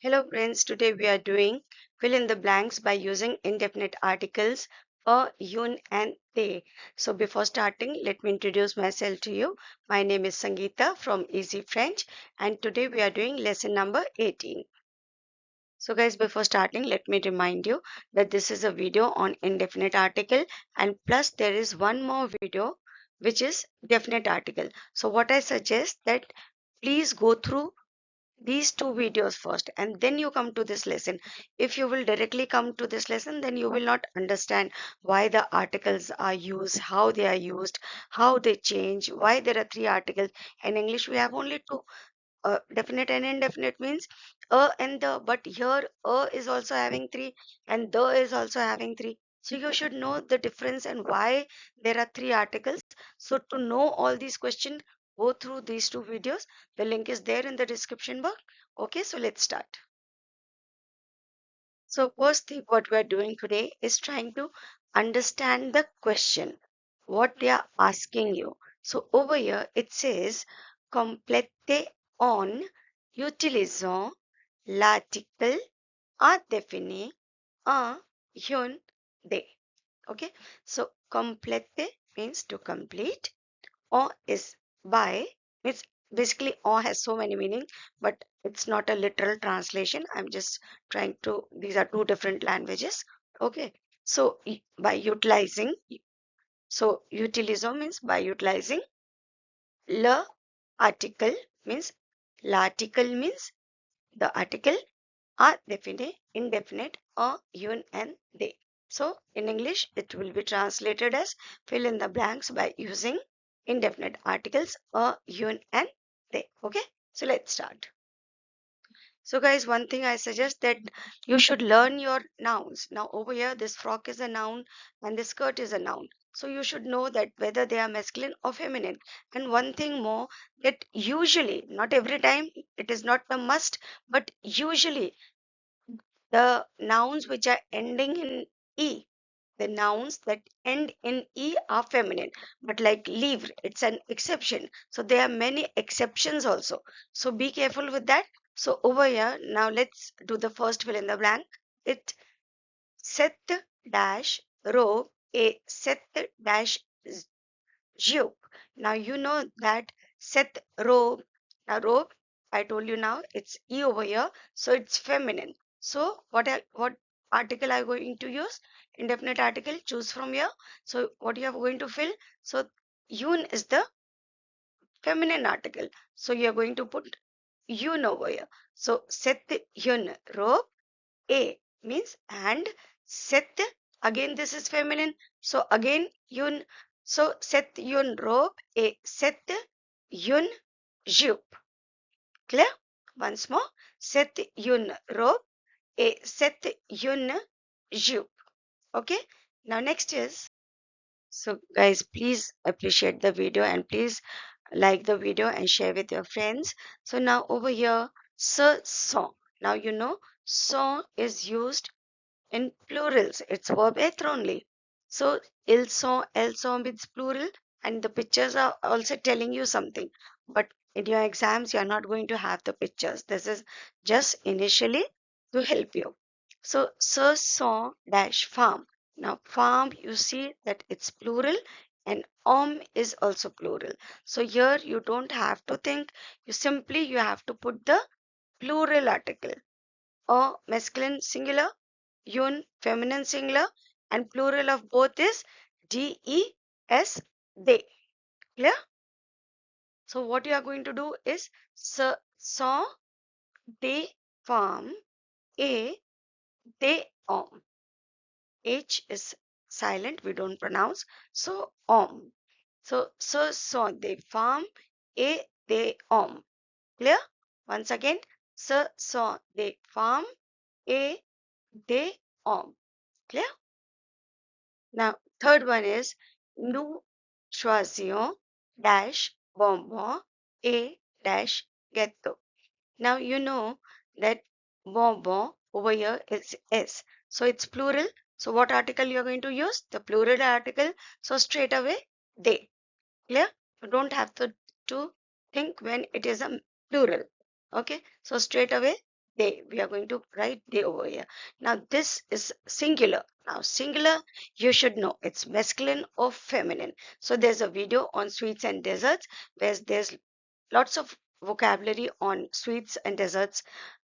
Hello friends, today we are doing fill in the blanks by using indefinite articles a, yun and they. So before starting, let me introduce myself to you. My name is Sangeeta from Easy French and today we are doing lesson number 18. So guys, before starting, let me remind you that this is a video on indefinite article and plus there is one more video which is definite article. So what I suggest that please go through these two videos first and then you come to this lesson. If you will directly come to this lesson, then you will not understand why the articles are used, how they are used, how they change, why there are three articles. In English we have only two, definite and indefinite means a and the, but here a is also having three and the is also having three. So you should know the difference and why there are three articles. So to know all these questions, go through these two videos. The link is there in the description box. Okay, so let's start. So first thing what we are doing today is trying to understand the question, what they are asking you. So over here it says complete en utilisant l'article à définir un une des. Okay, so complete means to complete. En is by, means basically en has so many meaning, but it's not a literal translation. I'm just trying to, these are two different languages. Okay, so by utilizing, so utilism means by utilizing, le article means, l'article means the article, are definite, indefinite, or un and they. So in English, it will be translated as fill in the blanks by using indefinite articles or un and they. Okay, so let's start. So guys, one thing I suggest that you should learn your nouns. Now over here, this frock is a noun and this skirt is a noun. So you should know that whether they are masculine or feminine. And one thing more, that usually, not every time, it is not the must, but usually the nouns which are ending in E, the nouns that end in E are feminine. But like leave, it's an exception. So there are many exceptions also. So be careful with that. So over here, now let's do the first fill in the blank. It set dash robe a set dash jupe. Now you know that set robe. Now robe, I told you now it's E over here, so it's feminine. So what article are you going to use? Indefinite article. Choose from here. So what you are going to fill? So yun is the feminine article. So you are going to put yun over here. So set yun robe. A means and set, again this is feminine, so again yun, so set yun robe, a set yun jupe. Clear? Once more, set yun robe, a set yun jupe. Okay, now next is, so guys, please appreciate the video and please like the video and share with your friends. So now over here, ce sont, now you know sont is used in plurals. It's verb être only. So ils sont means plural, and the pictures are also telling you something. But in your exams, you are not going to have the pictures. This is just initially to help you. So ce sont dash farm. Now farm, you see that it's plural and is also plural. So here you don't have to think. You have to put the plural article or masculine singular, yun feminine singular, and plural of both is des, they. Clear? So what you are going to do is saw, they farm, a, they h is silent, we don't pronounce, so so saw, they farm, a, they clear? Once again, saw, they farm, a, they clear? Now, third one is nous choisions dash bonbon et dash gâteau. Now, you know that bonbon over here is S. So, it's plural. So, what article you are going to use? The plural article. So, straight away, they. Clear? You don't have to think when it is a plural. Okay. So, straight away, they. We are going to write they over here. Now this is singular. Now singular, you should know it's masculine or feminine. So there's a video on sweets and desserts where there's lots of vocabulary on sweets and desserts.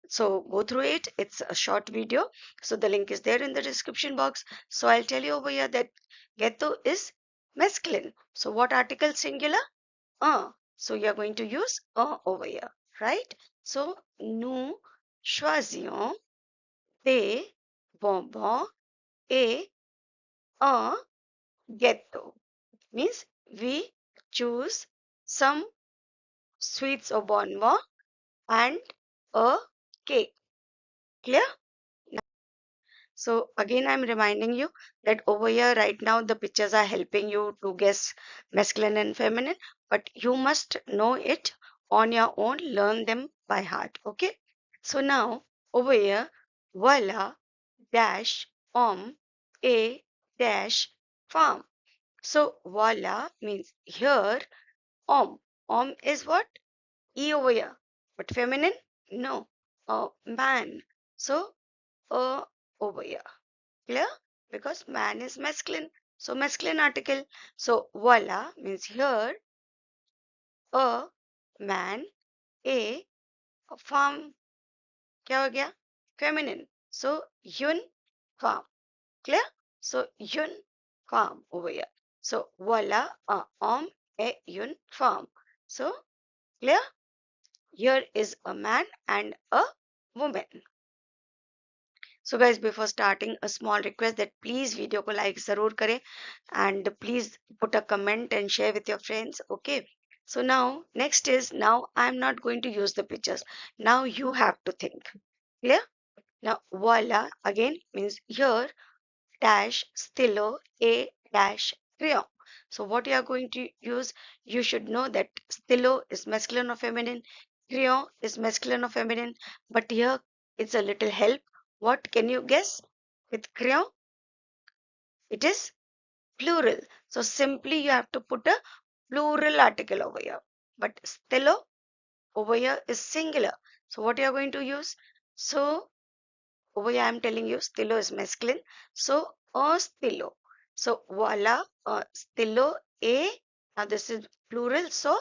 So go through it. It's a short video. So the link is there in the description box. So I'll tell you over here that ghetto is masculine. So what article singular? So you're going to use over here, right? So nous choisissons des bonbons et un gâteau. Means we choose some sweets or bonbon and a cake. Clear? So again, I'm reminding you that over here right now the pictures are helping you to guess masculine and feminine, but you must know it on your own, learn them by heart. Okay. So now over here, voila dash a dash farm. So voila means here is what? E over here. But feminine? No. Man. So over here. Clear? Because man is masculine. So masculine article. So voila means here a man, a farm. क्या हो गया? Feminine. So yun farm. Clear? So yun farm over here. So voila a yun farm. So clear? Here is a man and a woman. So guys, before starting, a small request that please video को like जरूर करें and please put a comment and share with your friends. Okay. So now next is, now I'm not going to use the pictures. Now you have to think. Clear? Now voila again means here dash stilo a dash crayon. So what you are going to use, you should know that stilo is masculine or feminine, crayon is masculine or feminine, but here it's a little help. What can you guess? With crayon, it is plural. So simply you have to put a plural article over here. But stilo over here is singular. So what you are going to use? So over here, I'm telling you, stilo is masculine. So, a stilo. So, voila, a stilo, a. Now, this is plural. So,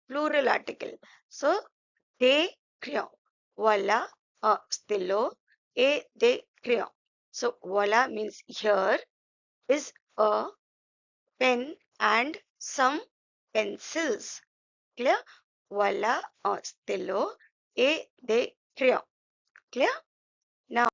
plural article. So, they crayon. Voila, a stilo, a they crayon. So, voila means here is a pen and some pencils. Clear? Voila, a stilo, a they crayon. Clear? Now,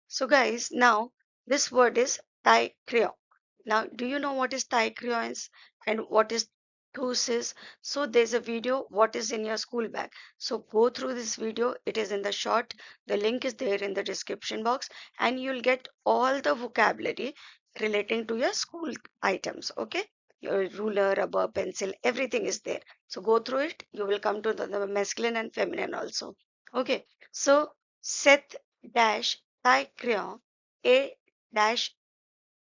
so guys, now this word is Thai Creole. Now, do you know what is Thai Creole is and what is Thus is? So there's a video what is in your school bag. So go through this video. It is in the short. The link is there in the description box and you'll get all the vocabulary relating to your school items. Okay. Your ruler, rubber, pencil, everything is there. So go through it. You will come to the masculine and feminine also. Okay. So Seth dash Thai crayon a dash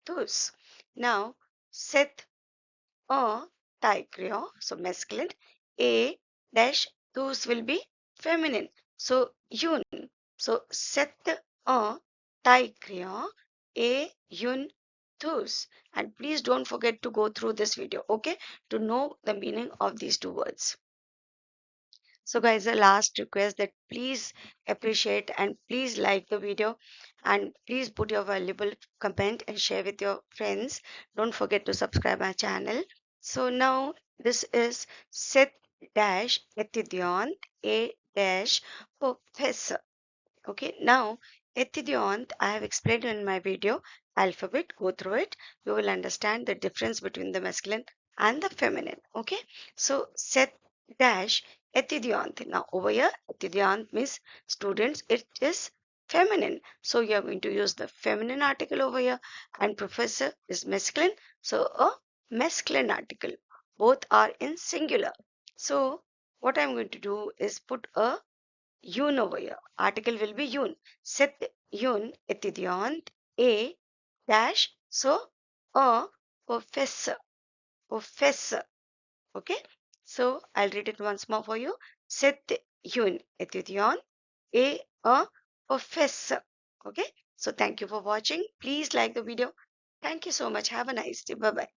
thus. Now Seth a Thai crayon, so masculine, a dash thus will be feminine. So yun. So Seth a Thai crayon a yun thus. And please don't forget to go through this video, okay, to know the meaning of these two words. So guys, the last request that please appreciate and please like the video and please put your valuable comment and share with your friends. Don't forget to subscribe my channel. So now this is Seth dash étudiant a dash professor. Okay, now étudiant I have explained in my video alphabet. Go through it. You will understand the difference between the masculine and the feminine. Okay, so Seth dash étudiant. Now over here, étudiant means students. It is feminine. So you are going to use the feminine article over here, and professor is masculine. So a masculine article. Both are in singular. So what I'm going to do is put a yun over here. Article will be yun. Set yun étudiant a dash. So a professor. Professor. Okay. So I'll read it once more for you. Set yun étudiant a a professor. Okay. So thank you for watching. Please like the video. Thank you so much. Have a nice day. Bye bye.